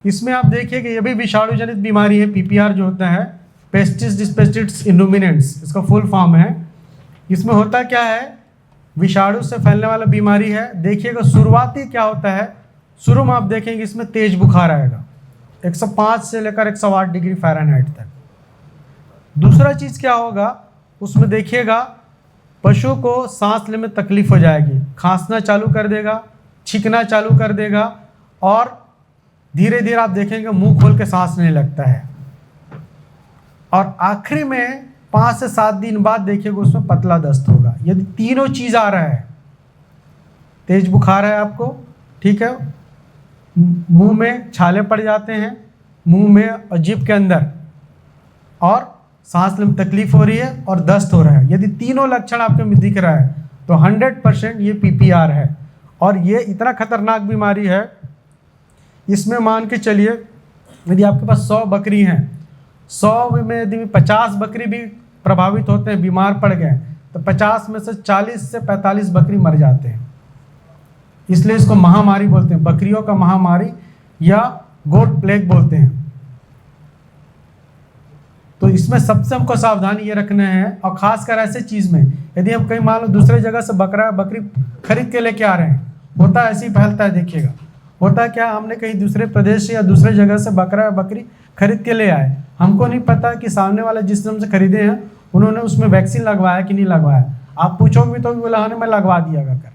इसमें आप देखिए कि ये भी विषाणु जनित बीमारी है। पीपीआर जो होता है पेस्टिस डिस्पेस्टिड्स इन्यूमिनेंट्स, इसका फुल फॉर्म है। इसमें होता क्या है, विषाणु से फैलने वाला बीमारी है। देखिएगा शुरुआती क्या होता है, शुरू में आप देखेंगे इसमें तेज बुखार आएगा 105 से लेकर 108 डिग्री फ़ारेनहाइट तक। दूसरा चीज़ क्या होगा, उसमें देखिएगा पशु को सांस लेने में तकलीफ हो जाएगी, खांसना चालू कर देगा, छींकना चालू कर देगा और धीरे धीरे आप देखेंगे मुंह खोल के सांस लेने लगता है। और आखिरी में 5 से 7 दिन बाद देखिएगा उसमें पतला दस्त होगा। यदि तीनों चीज़ आ रहा है, तेज बुखार है आपको, ठीक है, मुंह में छाले पड़ जाते हैं, मुंह में और जीभ के अंदर, और सांस लेने में तकलीफ हो रही है और दस्त हो रहा है, यदि तीनों लक्षण आपके में दिख रहा है तो 100% ये पीपीआर है। और ये इतना खतरनाक बीमारी है, इसमें मान के चलिए यदि आपके पास 100 बकरी हैं, 100 में यदि 50 बकरी भी प्रभावित होते हैं, बीमार पड़ गए, तो 50 में से 40 से 45 बकरी मर जाते हैं। इसलिए इसको महामारी बोलते हैं, बकरियों का महामारी या गोट प्लेग बोलते हैं। तो इसमें सबसे हमको सावधानी ये रखना है, और खासकर ऐसे चीज़ में यदि हम कहीं मान लो दूसरे जगह से बकरी खरीद के लेके आ रहे हैं, होता है ऐसे ही फैलता है। देखिएगा होता है क्या, हमने कहीं दूसरे प्रदेश से या दूसरे जगह से बकरी खरीद के ले आए, हमको नहीं पता कि सामने वाले जिस हमसे खरीदे हैं उन्होंने उसमें वैक्सीन लगवाया कि नहीं लगवाया। आप पूछोगे भी तो बोला हाँ मैं लगवा दिया कर,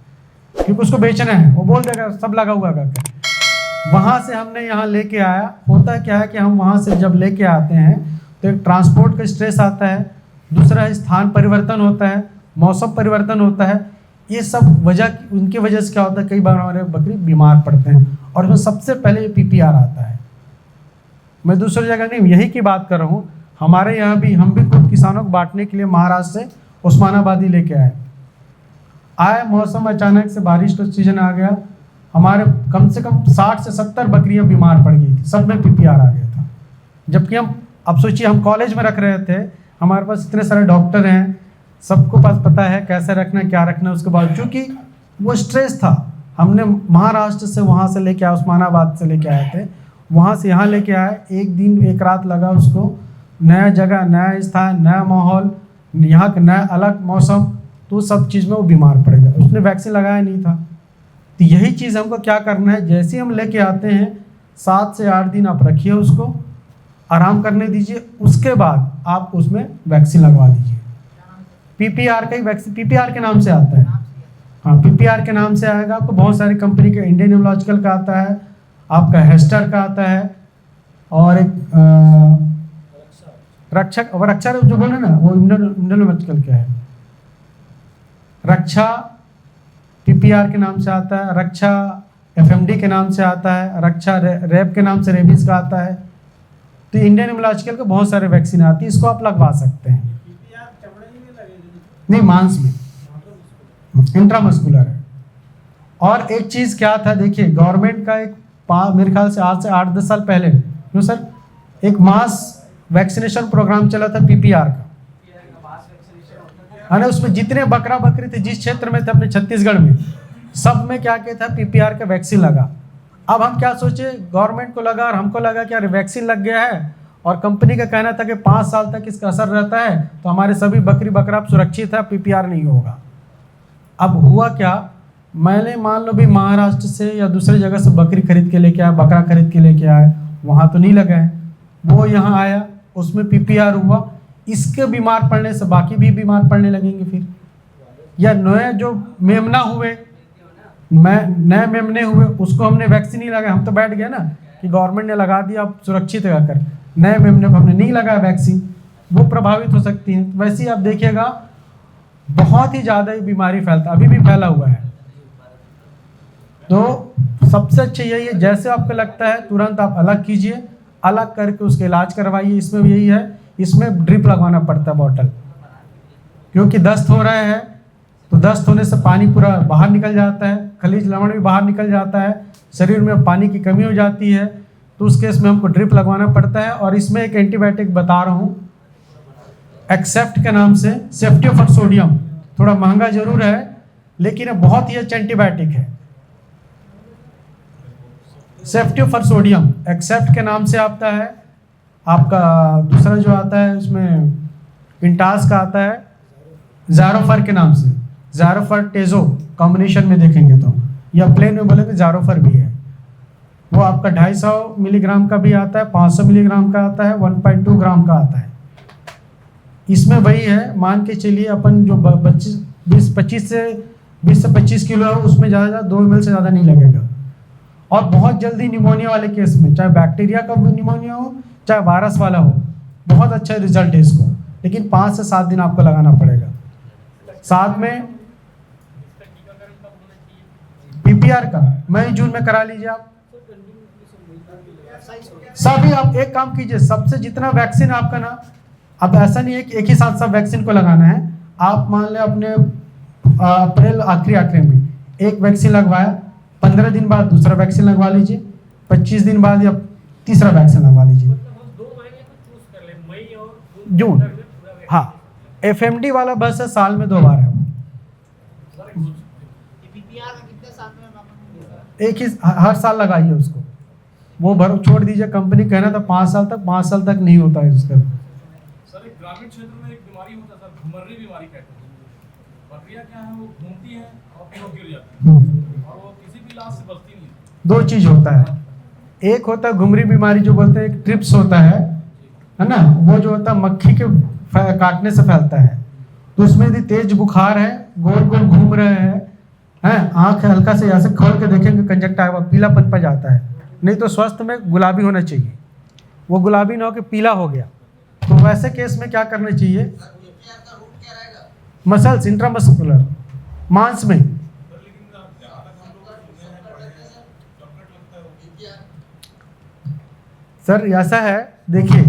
क्योंकि उसको बेचना है, वो बोल देगा सब लगा हुआ कर। वहाँ से हमने यहाँ लेके आया, होता क्या है कि हम वहाँ से जब लेके आते हैं तो एक ट्रांसपोर्ट का स्ट्रेस आता है, दूसरा स्थान परिवर्तन होता है, मौसम परिवर्तन होता है, ये सब वजह उनकी वजह से क्या होता है, कई बार हमारे बकरी बीमार पड़ते हैं। और उसमें सबसे पहले ये पीपीआर आता है। मैं दूसरी जगह नहीं, यही की बात कर रहा हूँ। हमारे यहाँ भी हम भी खुद किसानों को बांटने के लिए महाराष्ट्र से उस्मानाबादी लेके आए मौसम अचानक से बारिश का सीजन आ गया, हमारे कम से कम 60 से 70 बकरियाँ बीमार पड़ गई थी, सब में पीपीआर आ गया था। जबकि हम, अब सोचिए, हम कॉलेज में रख रहे थे, हमारे पास इतने सारे डॉक्टर हैं, सबको पास पता है कैसे रखना है क्या रखना है। उसके बाद चूँकि वो स्ट्रेस था, हमने महाराष्ट्र से वहाँ से लेके आए, उस्मानाबाद से लेके आए थे, वहाँ से यहाँ लेके आए, एक दिन एक रात लगा उसको, नया जगह, नया स्थान, नया माहौल, यहाँ का नया अलग मौसम, तो सब चीज़ में वो बीमार पड़ गया। उसने वैक्सीन लगाया नहीं था। तो यही चीज़ हमको क्या करना है, जैसे ही हम लेके आते हैं 7 से 8 दिन आप रखिए, उसको आराम करने दीजिए, उसके बाद आप उसमें वैक्सीन लगवा दीजिए। पीपीआर का ही वैक्सीन पीपीआर के नाम से आता है, हाँ पीपीआर के नाम से आएगा। आपको बहुत सारी कंपनी के, इंडियन इम्यूनोलॉजिकल का आता है, आपका हेस्टर का आता है, और एक रक्षा जो बोले ना वो इम्यूनोलॉजिकल क्या है, रक्षा पीपीआर के नाम से आता है, रक्षा एफएमडी के नाम से आता है, रक्षा रैब के नाम से रेबीज का आता है। तो इंडियन इम्यूनोलॉजिकल के बहुत सारे वैक्सीन आती है, इसको आप लगवा सकते हैं। नहीं, मांस में, इंट्रामस्कुलर है। और एक चीज़ क्या था, देखिए गवर्नमेंट का एक मेरे ख्याल से आज से 8-10 साल पहले, क्यों सर, एक मास वैक्सीनेशन प्रोग्राम चला था पीपीआर का, है ना। उसमें जितने बकरी थे जिस क्षेत्र में थे अपने छत्तीसगढ़ में, सब में क्या क्या था, पीपीआर का वैक्सीन लगा। अब हम क्या सोचे, गवर्नमेंट को लगा और हमको लगा कि यार वैक्सीन लग गया है, और कंपनी का कहना था कि 5 साल तक इसका असर रहता है, तो हमारे सभी बकरा सुरक्षित है, पीपीआर नहीं होगा। अब हुआ क्या, मैंने मान लो भी महाराष्ट्र से या दूसरी जगह से बकरी खरीद के लेके आया, बकरा खरीद के लेके आया, वहाँ तो नहीं लगा है, वो यहाँ आया, उसमें पीपीआर हुआ, इसके बीमार पड़ने से बाकी भी बीमार पड़ने लगेंगे फिर। या नए जो मेमना हुए, नए मेमने हुए, उसको हमने वैक्सीन नहीं लगाया, हम तो बैठ गए ना कि गवर्नमेंट ने लगा दिया अब सुरक्षित है कर, नए मेमने को हमने नहीं लगाया वैक्सीन, वो प्रभावित हो सकती हैं। वैसे ही आप देखिएगा बहुत ही ज़्यादा ये बीमारी फैलता, अभी भी फैला हुआ है। तो सबसे अच्छा यही है, जैसे आपको लगता है तुरंत आप अलग कीजिए, अलग करके उसका इलाज करवाइए। इसमें भी यही है, इसमें ड्रिप लगवाना पड़ता है बॉटल, क्योंकि दस्त हो रहा है, तो दस्त होने से पानी पूरा बाहर निकल जाता है, खनिज लवण भी बाहर निकल जाता है, शरीर में पानी की कमी हो जाती है, तो उस केस में हमको ड्रिप लगवाना पड़ता है। और इसमें एक एंटीबायोटिक बता रहा हूँ, एक्सेप्ट के नाम से, सेफ्टी फॉर सोडियम, थोड़ा महंगा जरूर है लेकिन बहुत ही अच्छा एंटीबायोटिक है। सेफ्टी फॉर सोडियम एक्सेप्ट के नाम से आता है। आपका दूसरा जो आता है उसमें इंटास का आता है ज़ारोफर के नाम से, ज़ारोफर टेजो कॉम्बिनेशन में देखेंगे तो, या प्लेन में बोलेंगे ज़ारोफर भी है। वो आपका 250 मिलीग्राम का भी आता है, 500 मिलीग्राम का आता है, 1.2 ग्राम का आता है। इसमें वही है, मान के चलिए अपन जो 20 से 25 किलो है उसमें ज़्यादा 2 ml से ज़्यादा नहीं लगेगा। और बहुत जल्दी निमोनिया वाले केस में, चाहे बैक्टीरिया का निमोनिया हो चाहे वायरस वाला हो, बहुत अच्छा रिजल्ट है इसको, लेकिन 5 से 7 दिन आपको लगाना पड़ेगा। साथ में पीपीआर का मई जून में करा लीजिए आप सभी। आप एक काम कीजिए, सबसे जितना वैक्सीन आपका ना, अब ऐसा नहीं है कि एक ही साथ सब वैक्सीन को लगाना है। आप मान लें अपने अप्रैल आखिरी में एक वैक्सीन लगवाया, 15 दिन बाद दूसरा वैक्सीन लगवा लीजिए, 25 दिन बाद या तीसरा वैक्सीन लगवा लीजिए। जून, हाँ, एफएमडी वाला बस है, साल में 2 बार है। एक ही हर साल लगाइए उसको, वो भर छोड़ दीजिए। कंपनी कहना था 5 साल तक, 5 साल तक नहीं होता है उसका। सर एक ग्रामीण क्षेत्र में एक बीमारी होता है सर, घुमर्री बीमारी कहते हैं। बकरियां क्या है, वो घूमती है और फिर वो गिर जाती है और वो किसी भी इलाज से बचती नहीं है। 2 चीज होता है, एक होता है घुमरी बीमारी जो बोलते हैं, एक ट्रिप्स होता है ना, वो जो होता है मक्खी के काटने से फैलता है। तो उसमें यदि तेज बुखार है, गोल गोल घूम रहे हैं, आंख हल्का से ऐसे खोल के देखेंगे कंजक्टिवा पीलापन पर जाता है। नहीं तो स्वस्थ में गुलाबी होना चाहिए, वो गुलाबी ना हो कि पीला हो गया। तो वैसे केस में क्या करना चाहिए, मसल्स इंट्रामस्कुलर मांस में, सर ऐसा है देखिए,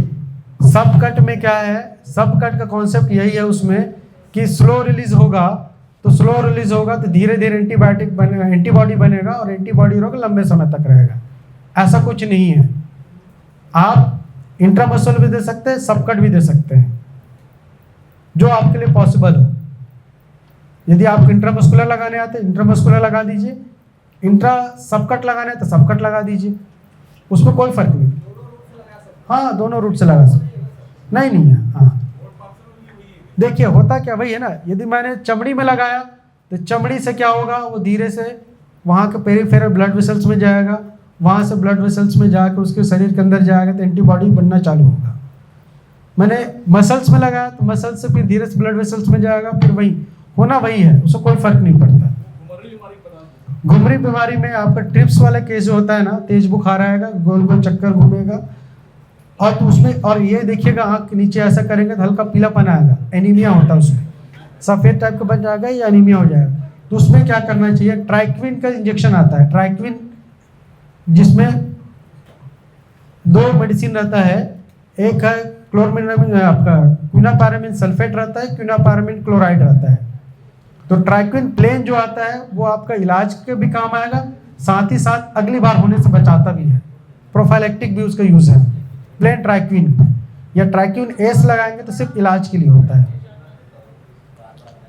सब कट में क्या है, सब कट का कॉन्सेप्ट यही है उसमें कि स्लो रिलीज होगा, तो स्लो रिलीज होगा तो धीरे धीरे एंटीबायोटिक बनेगा, एंटीबॉडी बनेगा और एंटीबॉडी रोग लंबे समय तक रहेगा। ऐसा कुछ नहीं है, आप इंट्रामसल भी दे सकते हैं, सब कट भी दे सकते हैं, जो आपके लिए पॉसिबल हो। यदि आप इंट्रामस्कुलर लगाने आते हैं इंट्रामस्कुलर लगा दीजिए, इंट्रा सबकट लगाने तो सबकट लगा दीजिए, उसमें कोई फर्क नहीं। हाँ, दोनों रूट से लगा सकते, नहीं है। हाँ देखिए होता क्या वही है ना, यदि मैंने चमड़ी में लगाया तो चमड़ी से क्या होगा, वो धीरे से वहाँ के पेरिफेरल ब्लड वेसल्स में जाएगा, वहाँ से ब्लड वेसल्स में जाकर उसके शरीर के अंदर जाएगा तो एंटीबॉडी बनना चालू होगा। मैंने मसल्स में लगाया तो मसल्स से फिर धीरे से ब्लड वेसल्स में जाएगा, फिर वही होना वही है, उससे कोई फर्क नहीं पड़ता। घुमरी बीमारी में आपका ट्रिप्स वाला केस जो होता है ना, तेज बुखार आएगा, गोल गोल चक्कर घूमेगा, और तो उसमें और ये देखिएगा आँख के नीचे ऐसा करेंगे तो हल्का पीलापन आएगा, एनीमिया होता है उसमें, सफ़ेद टाइप का बन जाएगा या एनीमिया हो जाएगा। तो उसमें क्या करना चाहिए, ट्राइक्विन का इंजेक्शन आता है, ट्राइक्विन जिसमें 2 मेडिसिन रहता है, एक है क्लोरमिनामिन, आपका क्विनापारामिन सल्फेट रहता है, क्विनापारामिन क्लोराइड रहता है। तो ट्राइक्विन प्लेन जो आता है वो आपका इलाज के भी काम आएगा, साथ ही साथ अगली बार होने से बचाता भी है, प्रोफाइलेक्टिक भी उसका यूज़ है प्लेन ट्राइक्विन, या ट्राइक्विन एस लगाएंगे तो सिर्फ इलाज के लिए होता है।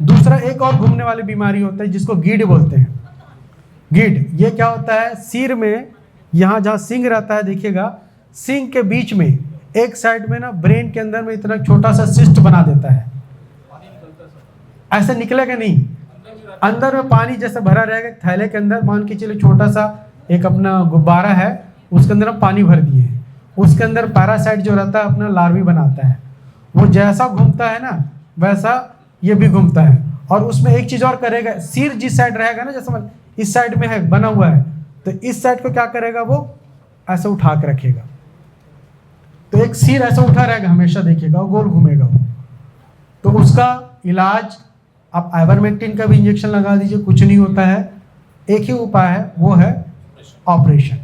दूसरा एक और घूमने वाली बीमारी होता है जिसको गीड बोलते हैं। गीड ये क्या होता है, सिर में यहाँ जहाँ सिंग रहता है देखिएगा, सिंग के बीच में एक साइड में ना ब्रेन के अंदर में इतना छोटा सा सिस्ट बना देता है, ऐसे निकलेगा नहीं, अंदर में पानी जैसे भरा रहेगा थैले के अंदर, मान के चलिए छोटा सा एक अपना गुब्बारा है, उसके अंदर हम पानी भर दिए, उसके अंदर पैरासाइट जो रहता है अपना लार्वी बनाता है, वो जैसा घूमता है ना वैसा ये भी घूमता है। और उसमें एक चीज़ और करेगा, सिर जिस साइड रहेगा ना, जैसे इस साइड में है बना हुआ है, तो इस साइड को क्या करेगा, वो ऐसे उठा के रखेगा, तो एक सिर ऐसा उठा रहेगा हमेशा, देखिएगा वो गोल घूमेगा वो। तो उसका इलाज आप आइवरमेक्टिन का भी इंजेक्शन लगा दीजिए, कुछ नहीं होता है। एक ही उपाय है, वो है ऑपरेशन।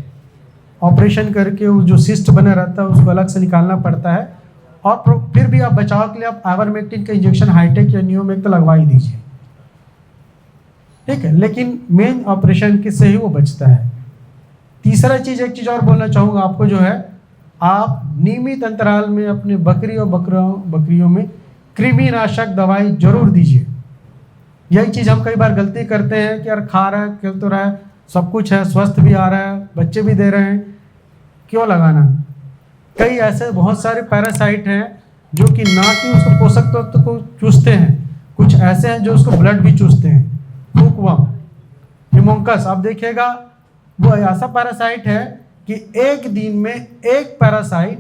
ऑपरेशन करके वो जो सिस्ट बना रहता है उसको अलग से निकालना पड़ता है, और फिर भी आप बचाव के लिए आप आइवरमेक्टिन का इंजेक्शन हाईटेक या नियोमेक तो लगवा ही दीजिए, ठीक है, लेकिन मेन ऑपरेशन से ही वो बचता है। तीसरा चीज़, एक चीज़ और बोलना चाहूँगा आपको, जो है आप नियमित अंतराल में अपने बकरी और बकरियों में कृमिनाशक दवाई जरूर दीजिए। यही चीज़ हम कई बार गलती करते हैं कि यार खा रहा है, खेल तो रहा है, सब कुछ है, स्वस्थ भी आ रहा है, बच्चे भी दे रहे हैं, क्यों लगाना? कई ऐसे बहुत सारे पैरासाइट हैं जो कि ना कि उसको पोषक तत्व को चूसते हैं, कुछ ऐसे हैं जो उसको ब्लड भी चूसते हैं। हुकवर्म, हिमोंकस, आप देखिएगा वो ऐसा पैरासाइट है कि एक दिन में एक पैरासाइट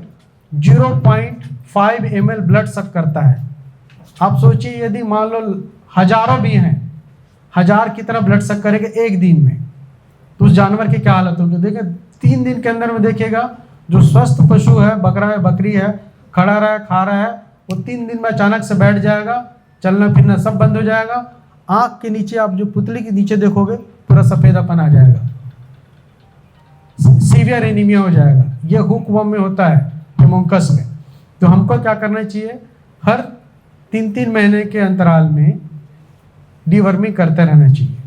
0.5 ml ब्लड सक करता है। आप सोचिए यदि मान लो हजारों भी हैं, 1000 की तरह ब्लड सक करेंगे एक दिन में, तो उस जानवर की क्या हालत होगी? देखिए 3 दिन के अंदर में देखिएगा जो स्वस्थ पशु है, बकरा है, बकरी है, खड़ा रहा है, खा रहा है, वो 3 दिन में अचानक से बैठ जाएगा, चलना फिरना सब बंद हो जाएगा। आँख के नीचे आप जो पुतली के नीचे देखोगे पूरा सफ़ेदापन आ जाएगा, सीवियर एनीमिया हो जाएगा। ये हुकवर्म में होता है, हिमोंकस में। तो हमको क्या करना चाहिए? हर 3-3 महीने के अंतराल में डिवर्मिंग करते रहना चाहिए।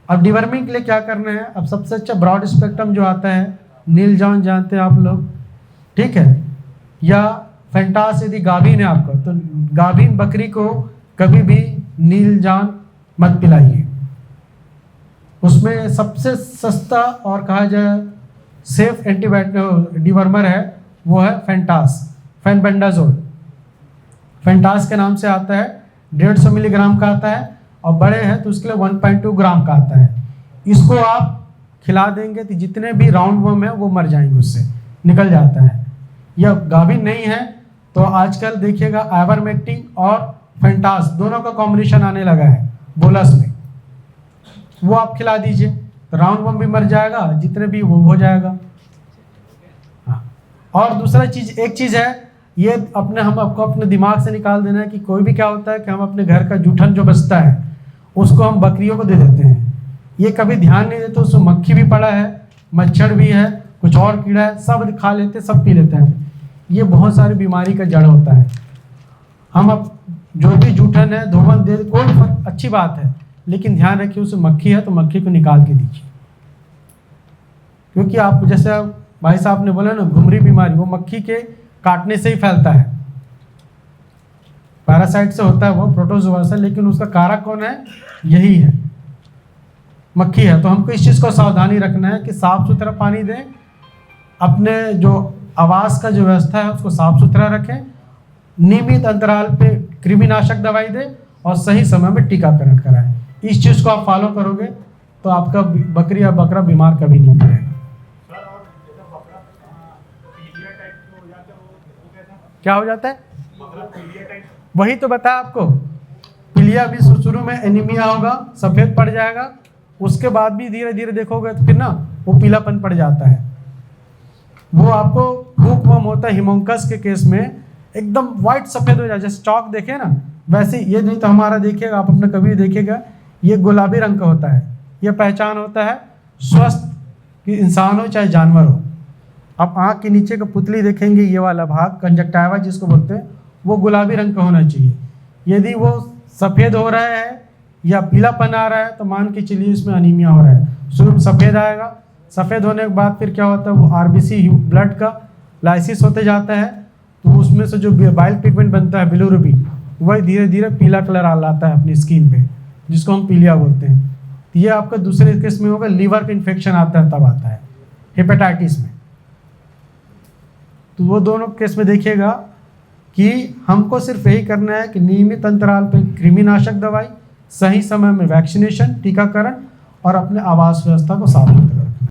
अब डिवर्मिंग के लिए क्या करना है? अब सबसे अच्छा ब्रॉड स्पेक्ट्रम जो आता है, नील जॉन जानते हैं आप लोग, ठीक है, या फेंटास यदि गाभिन है आपका, तो गाभिन बकरी को कभी भी नील जॉन मत पिलाइए। उसमें सबसे सस्ता और कहा जाए सेफ एंटीबायोटिक डिवर्मर है, वो है फेंटास, फेनबेंडाजोल। फेंटास के नाम से आता है, 150 मिलीग्राम का आता है, और बड़े हैं तो उसके लिए 1.2 ग्राम का आता है। इसको आप खिला देंगे तो जितने भी राउंड वर्म है वो मर जाएंगे, उससे निकल जाता है। या गाभिन नहीं है तो आजकल देखिएगा आइवरमेक्टिन और फेंटास दोनों का कॉम्बिनेशन आने लगा है बोलस में, वो आप खिला दीजिए तो राउंड वर्म भी मर जाएगा, जितने भी वो हो जाएगा। हाँ, और दूसरा चीज़, एक चीज़ है ये हम आपको अपने दिमाग से निकाल देना है कि कोई भी क्या होता है कि हम अपने घर का जूठन जो बचता है उसको हम बकरियों को दे देते हैं। ये कभी ध्यान नहीं देते, उसमें मक्खी भी पड़ा है, मच्छर भी है, कुछ और कीड़ा है, सब खा लेते, सब पी लेते हैं। ये बहुत सारी बीमारी का जड़ होता है। हम अब जो भी जूठन है धोवन दे, कोई फर्क, अच्छी बात है, लेकिन ध्यान रखिए उसमें मक्खी है तो मक्खी को निकाल के दीजिए। क्योंकि आप जैसे भाई साहब ने बोला ना, घुमरी बीमारी वो मक्खी के काटने से ही फैलता है, पैरासाइट से होता है वो, प्रोटोजोआ से, लेकिन उसका कारक कौन है? यही है, मक्खी है। तो हमको इस चीज़ को सावधानी रखना है कि साफ सुथरा पानी दें, अपने जो आवास का जो व्यवस्था है उसको साफ सुथरा रखें, नियमित अंतराल पे कृमिनाशक दवाई दें और सही समय में टीकाकरण कराएं। इस चीज़ को आप फॉलो करोगे तो आपका बकरी या बकरा बीमार कभी नहीं पड़ेगा। क्या हो जाता है? वही तो बताया आपको, पीलिया भी शुरू में एनीमिया होगा, सफ़ेद पड़ जाएगा, उसके बाद भी धीरे धीरे देखोगे तो फिर ना वो पीलापन पड़ जाता है। वो आपको हुकवर्म होता है हिमोंकस के केस में, एकदम वाइट सफ़ेद हो जाए, जैसे चौक देखे ना वैसे। ये नहीं तो हमारा देखिएगा, आप अपने कभी देखिएगा, ये गुलाबी रंग का होता है। ये पहचान होता है स्वस्थ इंसान हो चाहे जानवर हो। आप आँख के नीचे का पुतली देखेंगे, ये वाला भाग कंजक्टाइवा जिसको बोलते हैं, वो गुलाबी रंग का होना चाहिए। यदि वो सफ़ेद हो रहा है या पीलापन आ रहा है तो मान के चलिए इसमें अनीमिया हो रहा है। शुरू में सफ़ेद आएगा, सफ़ेद होने के बाद फिर क्या होता है, वो आरबीसी ब्लड का लाइसिस होते जाता है, तो उसमें से जो बाइल पिगमेंट बनता है बिलिरुबिन, वही धीरे धीरे पीला कलर आ लाता है अपनी स्किन पे, जिसको हम पीलिया बोलते हैं। ये आपका दूसरे केस में होगा, लीवर का इन्फेक्शन आता है तब आता है, हेपेटाइटिस में। तो वो दोनों केस में देखिएगा कि हमको सिर्फ यही करना है कि नियमित अंतराल पे कृमिनाशक दवाई, सही समय में वैक्सीनेशन, टीकाकरण और अपने आवास व्यवस्था को साफ रखना।